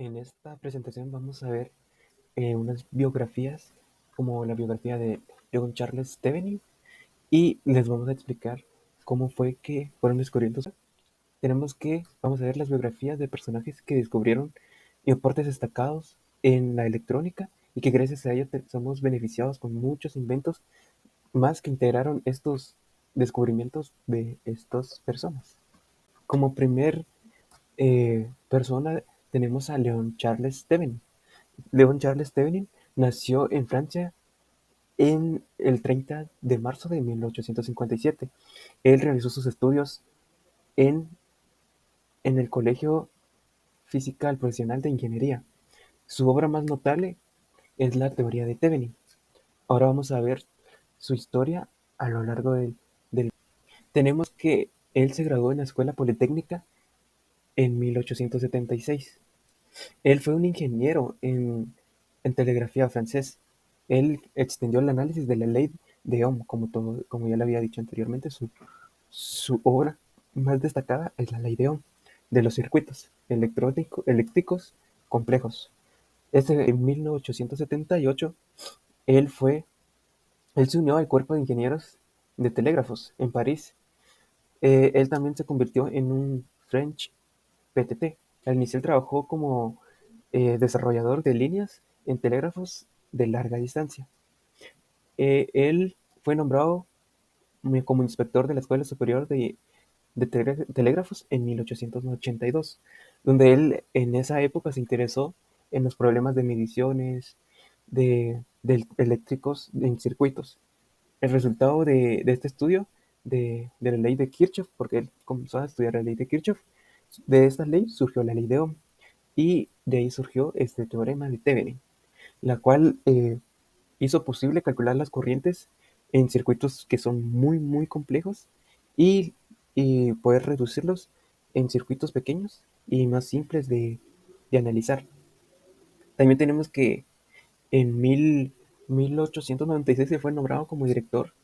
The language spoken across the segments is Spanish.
En esta presentación vamos a ver unas biografías, como la biografía de John Charles Stevenson, y les vamos a explicar cómo fue que fueron descubriendo. Vamos a ver las biografías de personajes que descubrieron aportes destacados en la electrónica y que gracias a ello somos beneficiados con muchos inventos más que integraron estos descubrimientos de estas personas. Como primer persona tenemos a Leon Charles Stevenson. Leon Charles Stevenson nació en Francia en el 30 de marzo de 1857. Él realizó sus estudios en, en el Colegio Física Profesional de Ingeniería. Su obra más notable es la teoría de Thevenin. Ahora vamos a ver su historia a lo largo del. Tenemos que él se graduó en la Escuela Politécnica en 1876. Él fue un ingeniero en telegrafía francés. Él extendió el análisis de la ley de Ohm, como ya le había dicho anteriormente. Su obra más destacada es la ley de Ohm, de los circuitos eléctricos complejos. En 1878, él, fue, él se unió al cuerpo de ingenieros de telégrafos en París. Él también se convirtió en un French PTT. Al iniciar trabajó como desarrollador de líneas en telégrafos de larga distancia. Él fue nombrado como inspector de la Escuela Superior de Telégrafos en 1882, donde él en esa época se interesó en los problemas de mediciones de eléctricos en circuitos. El resultado de este estudio de la ley de Kirchhoff, porque él comenzó a estudiar la ley de Kirchhoff, de esta ley surgió la ley de Ohm y de ahí surgió este teorema de Thevenin, la cual hizo posible calcular las corrientes en circuitos que son muy, muy complejos y, y poder reducirlos en circuitos pequeños y más simples de analizar. También tenemos que en 1896 se fue nombrado como director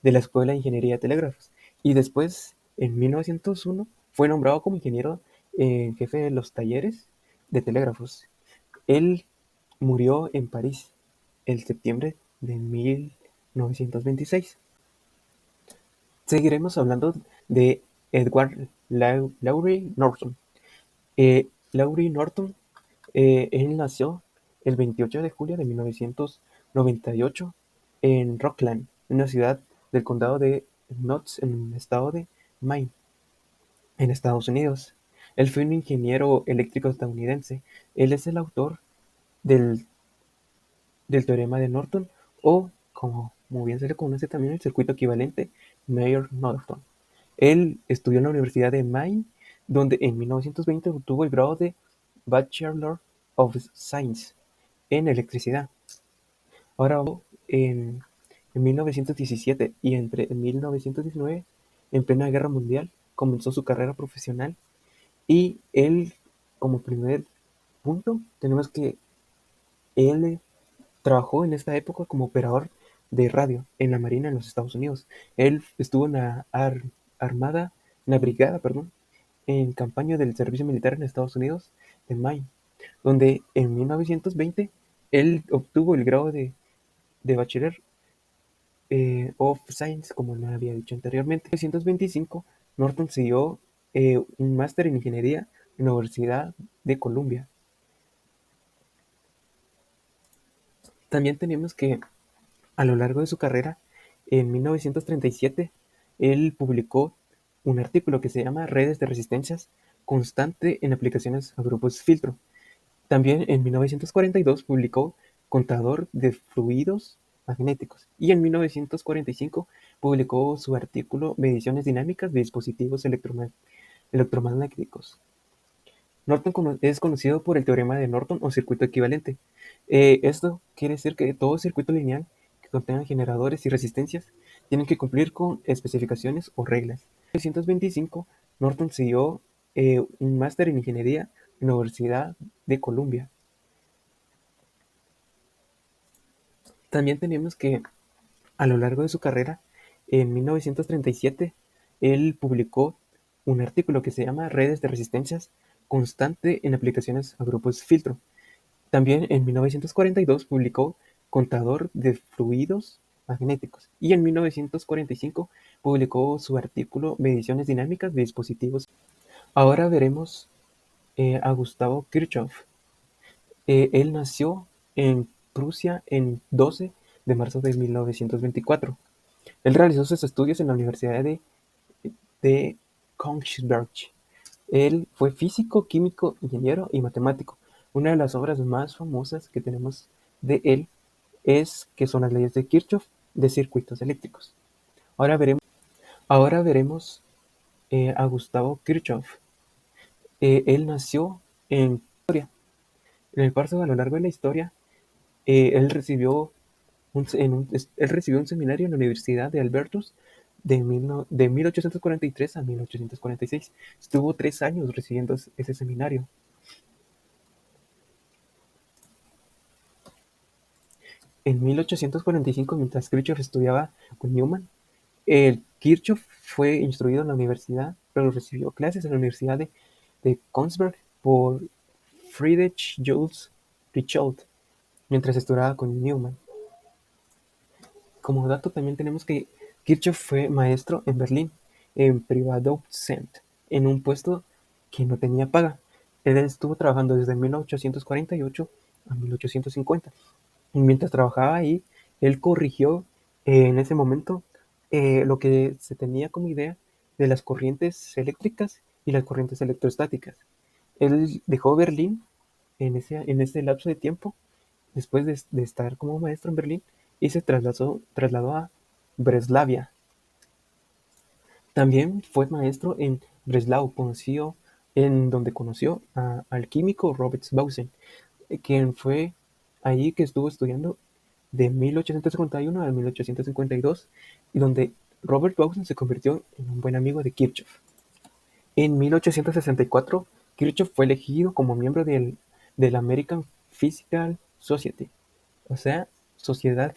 de la Escuela de Ingeniería de Telégrafos y después, en 1901, fue nombrado como ingeniero en jefe de los talleres de telégrafos. Él murió en París el septiembre de 1926. Seguiremos hablando de Edward Lowry Norton. Lowry Norton, él nació el 28 de julio de 1998 en Rockland, una ciudad del condado de Knox en el estado de Maine, en Estados Unidos. Él fue un ingeniero eléctrico estadounidense. Él es el autor del teorema de Norton o, como bien se le conoce también, el circuito equivalente Mayer-Norton. Él estudió en la Universidad de Maine, donde en 1920 obtuvo el grado de Bachelor of Science en electricidad. Ahora, en, en 1917 y entre 1919, en plena guerra mundial, comenzó su carrera profesional y él, como primer punto, tenemos que él trabajó en esta época como operador de radio en la Marina en los Estados Unidos. Él estuvo en la Armada, en la Brigada, perdón, en campaña del servicio militar en Estados Unidos, en Maine, donde en 1920 él obtuvo el grado de Bachelor of Science, como le había dicho anteriormente. En 1925, Norton siguió un máster en ingeniería en la Universidad de Columbia. También tenemos que a lo largo de su carrera, en 1937, él publicó un artículo que se llama Redes de resistencias constante en aplicaciones a grupos filtro. También en 1942 publicó Contador de fluidos magnéticos y en 1945 publicó su artículo Mediciones dinámicas de dispositivos electromagnéticos. Norton es conocido por el teorema de Norton o circuito equivalente. Esto quiere decir que todo circuito lineal que contenga generadores y resistencias tienen que cumplir con especificaciones o reglas. En 1925, Norton siguió un máster en ingeniería en la Universidad de Columbia. También tenemos que a lo largo de su carrera, en 1937, él publicó un artículo que se llama Redes de resistencias constante en aplicaciones a grupos filtro. También en 1942 publicó Contador de fluidos magnéticos y en 1945 publicó su artículo Mediciones dinámicas de dispositivos. Ahora veremos a Gustavo Kirchhoff. Él nació en Prusia el 12 de marzo de 1924. Él realizó sus estudios en la Universidad de Königsberg. Él fue físico, químico, ingeniero y matemático. Una de las obras más famosas que tenemos de él es que son las leyes de Kirchhoff de circuitos eléctricos. Ahora veremos a Gustavo Kirchhoff. Él nació en Historia. En el paso a lo largo de la historia, él recibió él recibió un seminario en la Universidad de Albertus de 1843 a 1846. Estuvo 3 años recibiendo ese seminario. En 1845, mientras Kirchhoff estudiaba con Newman, Kirchhoff fue instruido en la universidad, pero recibió clases en la Universidad de Königsberg por Friedrich Jules Richard, mientras estudiaba con Newman. Como dato también tenemos que Kirchhoff fue maestro en Berlín, en Privatdozent, en un puesto que no tenía paga. Él estuvo trabajando desde 1848 a 1850. Y mientras trabajaba ahí, él corrigió en ese momento lo que se tenía como idea de las corrientes eléctricas y las corrientes electrostáticas. Él dejó Berlín en ese lapso de tiempo, después de estar como maestro en Berlín, y se trasladó a Breslavia. También fue maestro en Breslau, en donde conoció al químico Robert Bausen, quien fue allí que estuvo estudiando de 1851 a 1852, y donde Robert Bausen se convirtió en un buen amigo de Kirchhoff. En 1864, Kirchhoff fue elegido como miembro del American Physical Society, o sea, Sociedad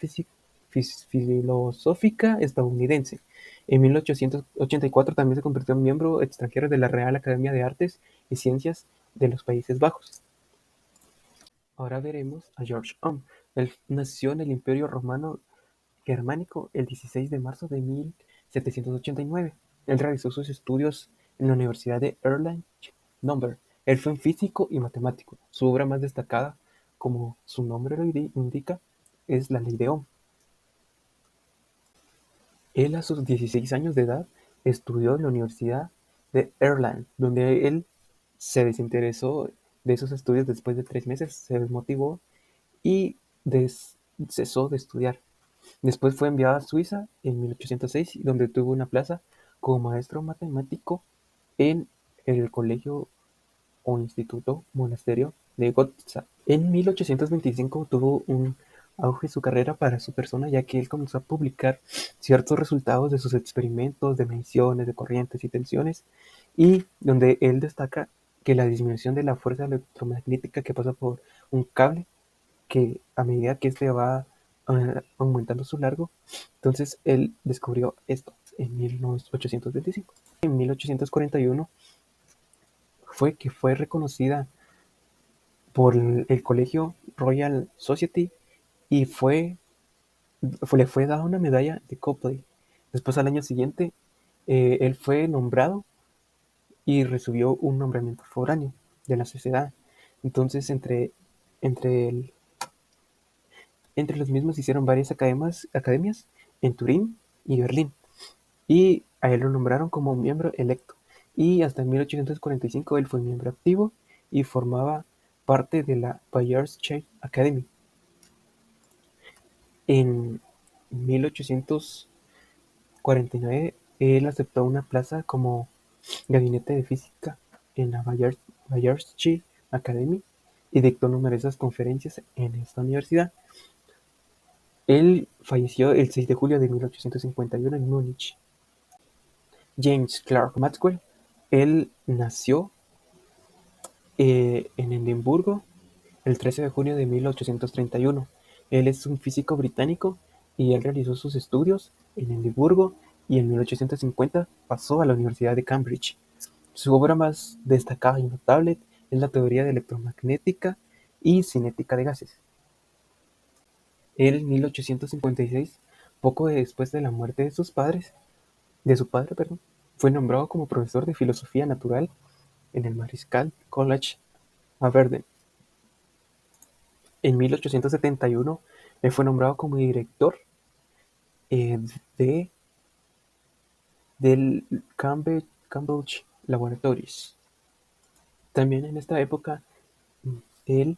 Filosófica Estadounidense. En 1884 también se convirtió en miembro extranjero de la Real Academia de Artes y Ciencias de los Países Bajos. Ahora veremos a George Ohm. Él nació en el Imperio Romano Germánico el 16 de marzo de 1789. Él realizó sus estudios en la Universidad de Erlangen-Nürnberg. Él fue un físico y matemático. Su obra más destacada, como su nombre lo indica, es la ley de Ohm. Él a sus 16 años de edad estudió en la Universidad de Erlangen, donde él se desinteresó de esos estudios después de 3 meses, se desmotivó y cesó de estudiar. Después fue enviado a Suiza en 1806, donde tuvo una plaza como maestro matemático en el colegio o instituto monasterio de Gotha. En 1825 tuvo un auge su carrera para su persona, ya que él comenzó a publicar ciertos resultados de sus experimentos de mediciones de corrientes y tensiones, y donde él destaca que la disminución de la fuerza electromagnética que pasa por un cable, que a medida que este va aumentando su largo, entonces él descubrió esto en 1825. En 1841 fue reconocida por el colegio Royal Society y le fue dada una medalla de Copley. Después, al año siguiente, él fue nombrado y recibió un nombramiento foráneo de la sociedad. Entonces, entre, el- entre los mismos hicieron varias academias en Turín y Berlín, y a él lo nombraron como miembro electo. Y hasta 1845 él fue miembro activo y formaba parte de la Bayer's Academy. En 1849 él aceptó una plaza como gabinete de física en la Bayer's Academy y dictó numerosas conferencias en esta universidad. Él falleció el 6 de julio de 1851 en Múnich. James Clerk Maxwell, él nació en Edimburgo el 13 de junio de 1831. Él es un físico británico y él realizó sus estudios en Edimburgo, y en 1850 pasó a la Universidad de Cambridge. Su obra más destacada y notable es la teoría de electromagnética y cinética de gases. Él, en 1856, poco después de la muerte de su padre, fue nombrado como profesor de filosofía natural en el Marischal College, Aberdeen. En 1871, él fue nombrado como director eh, de, del Cambridge Laboratories. También en esta época, él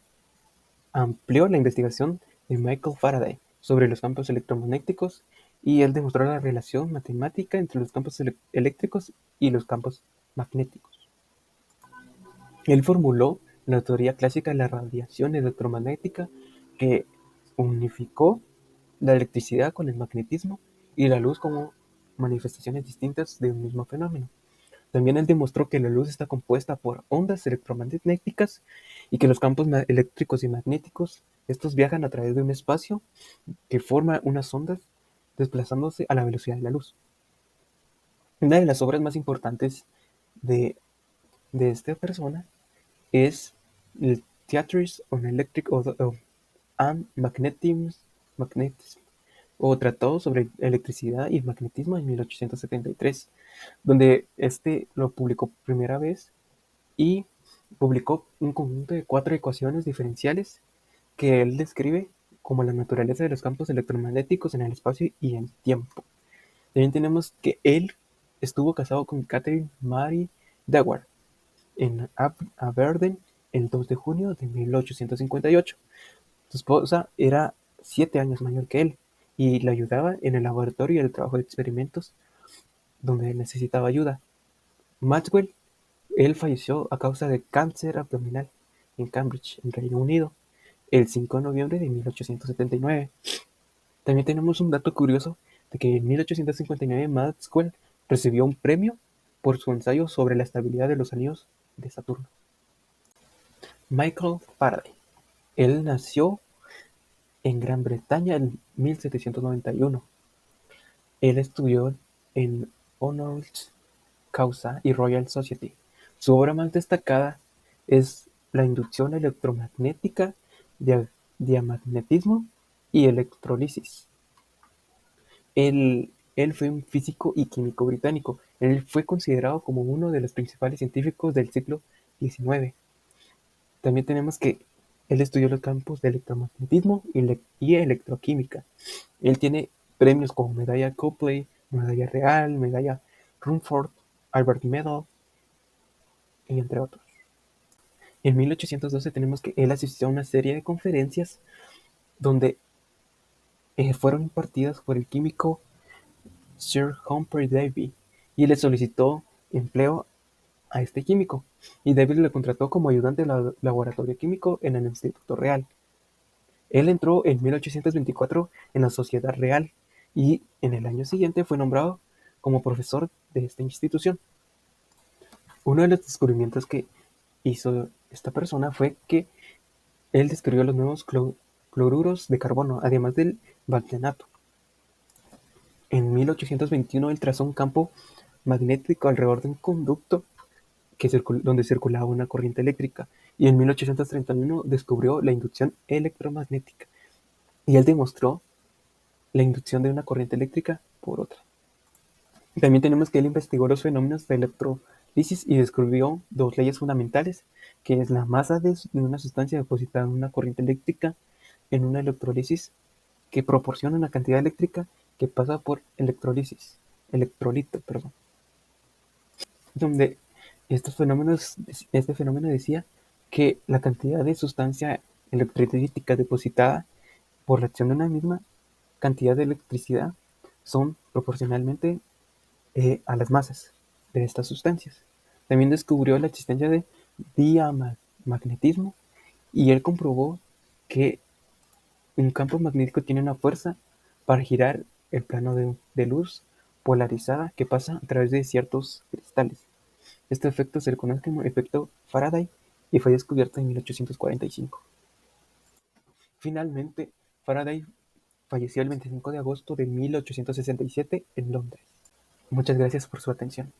amplió la investigación de Michael Faraday sobre los campos electromagnéticos y él demostró la relación matemática entre los campos eléctricos y los campos magnéticos. Él formuló la teoría clásica de la radiación electromagnética que unificó la electricidad con el magnetismo y la luz como manifestaciones distintas de un mismo fenómeno. También él demostró que la luz está compuesta por ondas electromagnéticas y que los campos eléctricos y magnéticos, estos viajan a través de un espacio que forma unas ondas desplazándose a la velocidad de la luz. Una de las obras más importantes de, de esta persona es el Theatres on Electric and Magnetism, o Tratado sobre Electricidad y Magnetismo en 1873, donde este lo publicó por primera vez y publicó un conjunto de 4 ecuaciones diferenciales que él describe como la naturaleza de los campos electromagnéticos en el espacio y el tiempo. También tenemos que él estuvo casado con Catherine Mary Dewar en Aberdeen el 2 de junio de 1858. Su esposa era 7 años mayor que él y le ayudaba en el laboratorio y el trabajo de experimentos donde él necesitaba ayuda. Maxwell, él falleció a causa de cáncer abdominal en Cambridge, en Reino Unido, el 5 de noviembre de 1879. También tenemos un dato curioso de que en 1859 Maxwell recibió un premio por su ensayo sobre la estabilidad de los anillos de Saturno. Michael Faraday. Él nació en Gran Bretaña en 1791. Él estudió en Honoris Causa y Royal Society. Su obra más destacada es la inducción electromagnética, diamagnetismo y electrolisis. Él fue un físico y químico británico. Él fue considerado como uno de los principales científicos del siglo XIX. También tenemos que él estudió los campos de electromagnetismo y electroquímica. Él tiene premios como medalla Copley, medalla Real, medalla Rumford, Albert Medal, y entre otros. En 1812 tenemos que él asistió a una serie de conferencias donde fueron impartidas por el químico Sir Humphrey Davy y le solicitó empleo a este químico y Davy le contrató como ayudante de laboratorio químico en el Instituto Real. Él entró en 1824 en la Sociedad Real y en el año siguiente fue nombrado como profesor de esta institución. Uno de los descubrimientos que hizo esta persona fue que él describió los nuevos cloruros de carbono, además del valtenato. En 1821 él trazó un campo magnético alrededor de un conducto donde circulaba una corriente eléctrica, y en 1831 descubrió la inducción electromagnética, y él demostró la inducción de una corriente eléctrica por otra. También tenemos que él investigó los fenómenos de electrolisis y descubrió dos leyes fundamentales, que es la masa de una sustancia depositada en una corriente eléctrica en una electrolisis que proporciona una cantidad eléctrica que pasa por electrolito, donde este fenómeno decía que la cantidad de sustancia electrolítica depositada por la acción de una misma cantidad de electricidad son proporcionalmente a las masas de estas sustancias. También descubrió la existencia de diamagnetismo y él comprobó que un campo magnético tiene una fuerza para girar el plano de luz polarizada que pasa a través de ciertos cristales. Este efecto se le conoce como efecto Faraday y fue descubierto en 1845. Finalmente, Faraday falleció el 25 de agosto de 1867 en Londres. Muchas gracias por su atención.